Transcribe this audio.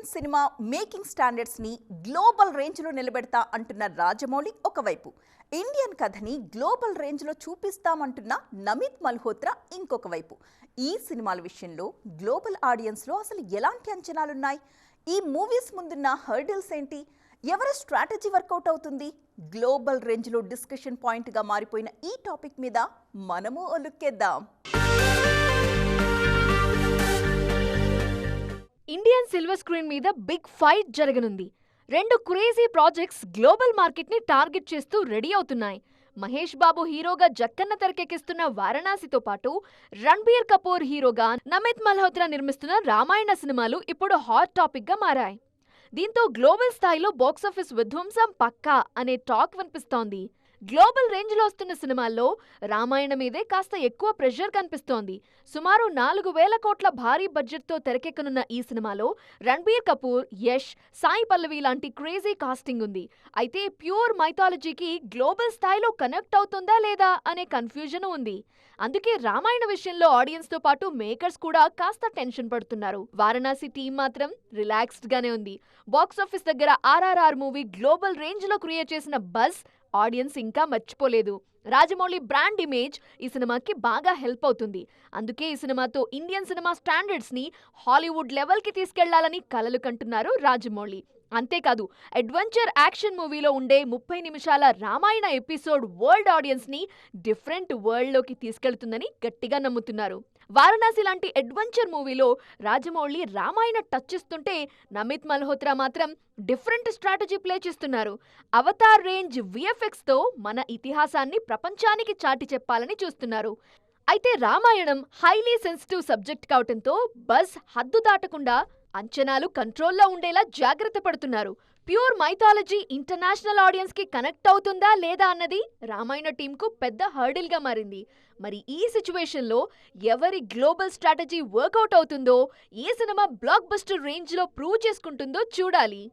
Indian cinema making standards ని global range లో నిలబెడతా అంటున్న రాజమౌళి ఒకవైపు, ఇండియన్ కథని గ్లోబల్ రేంజ్ లో చూపిస్తామంటున్న నమిత్ మల్హోత్రా ఇంకొక వైపు. ఈ సినిమాల విషయంలో గ్లోబల్ ఆడియన్స్ లో అసలు ఎలాంటి అంచనాలున్నాయి? ఈ మూవీస్ ముందున్న హర్డిల్స్ ఏంటి? ఎవరి స్ట్రాటజీ వర్కౌట్ అవుతుంది? గ్లోబల్ రేంజ్ లో డిస్కషన్ పాయింట్ గా మారిపోయిన ఈ టాపిక్ మీద మనము ఒలుక్కేద్దాం. ఇండియన్ సిల్వర్ స్క్రీన్ మీద బిగ్ ఫైట్ జరగనుంది. రెండు క్రేజీ ప్రాజెక్ట్స్ గ్లోబల్ మార్కెట్ ని టార్గెట్ చేస్తూ రెడీ అవుతున్నాయి. మహేష్ బాబు హీరోగా జక్కన్న తెరకెక్కిస్తున్న వారణాసితో పాటు రణ్బీర్ కపూర్ హీరోగా నమిత్ మల్హోత్రా నిర్మిస్తున్న రామాయణ సినిమాలు ఇప్పుడు హాట్ టాపిక్ గా మారాయి. దీంతో గ్లోబల్ స్థాయిలో బాక్సాఫీస్ విధ్వంసం పక్కా అనే టాక్ వినిపిస్తోంది. గ్లోబల్ రేంజ్ లో వస్తున్న సినిమాల్లో రామాయణ మీదే కాస్త ఎక్కువ ప్రెషర్ కనిపిస్తోంది. సుమారు 4,000 కోట్ల భారీ బడ్జెట్ తో తెరకెక్కనున్న ఈ సినిమాలో రణ్బీర్ కపూర్, యష్, సాయి పల్లవి లాంటి క్రేజీ కాస్టింగ్ ఉంది. అయితే ప్యూర్ మైథాలజీకి గ్లోబల్ స్థాయిలో కనెక్ట్ అవుతుందా లేదా అనే కన్ఫ్యూజన్ ఉంది. అందుకే రామాయణ విషయంలో ఆడియన్స్ తో పాటు మేకర్స్ కూడా కాస్త టెన్షన్ పడుతున్నారు. వారణాసి టీం మాత్రం రిలాక్స్డ్ గానే ఉంది. బాక్సాఫీస్ దగ్గర RRR మూవీ గ్లోబల్ రేంజ్ లో క్రియేట్ చేసిన బజ్ ఆడియన్స్ ఇంకా మర్చిపోలేదు. రాజమౌళి బ్రాండ్ ఇమేజ్ ఈ సినిమాకి బాగా హెల్ప్ అవుతుంది. అందుకే ఈ సినిమాతో ఇండియన్ సినిమా స్టాండర్డ్స్ ని హాలీవుడ్ లెవెల్ కి తీసుకెళ్లాలని కలలు కంటున్నారు రాజమౌళి. అంతేకాదు, అడ్వెంచర్ యాక్షన్ మూవీలో ఉండే 30 నిమిషాల రామాయణ ఎపిసోడ్ వరల్డ్ ఆడియన్స్ ని డిఫరెంట్ వరల్డ్ లోకి తీసుకెళ్తుందని గట్టిగా నమ్ముతున్నారు. వారణాసి లాంటి అడ్వెంచర్ మూవీలో రాజమౌళి రామాయణ టచ్ ఇస్తుంటే, నమిత్ మల్హోత్రా మాత్రం డిఫరెంట్ స్ట్రాటజీ ప్లే చేస్తున్నారు. అవతార్ రేంజ్ VFX తో మన ఇతిహాసాన్ని ప్రపంచానికి చాటి చెప్పాలని చూస్తున్నారు. అయితే రామాయణం హైలీ సెన్సిటివ్ సబ్జెక్ట్ కావటంతో బజ్ హద్దు దాటకుండా అంచనాలు కంట్రోల్లో ఉండేలా జాగ్రత్త పడుతున్నారు. ప్యూర్ మైథాలజీ ఇంటర్నేషనల్ ఆడియన్స్ కి కనెక్ట్ అవుతుందా లేదా అన్నది రామాయణ టీమ్ కు పెద్ద హర్డిల్ గా మారింది. మరి ఈ సిచ్యువేషన్ లో ఎవరి గ్లోబల్ స్ట్రాటజీ వర్కౌట్ అవుతుందో, ఏ సినిమా బ్లాక్ బస్టర్ రేంజ్ లో ప్రూవ్ చేసుకుంటుందో చూడాలి.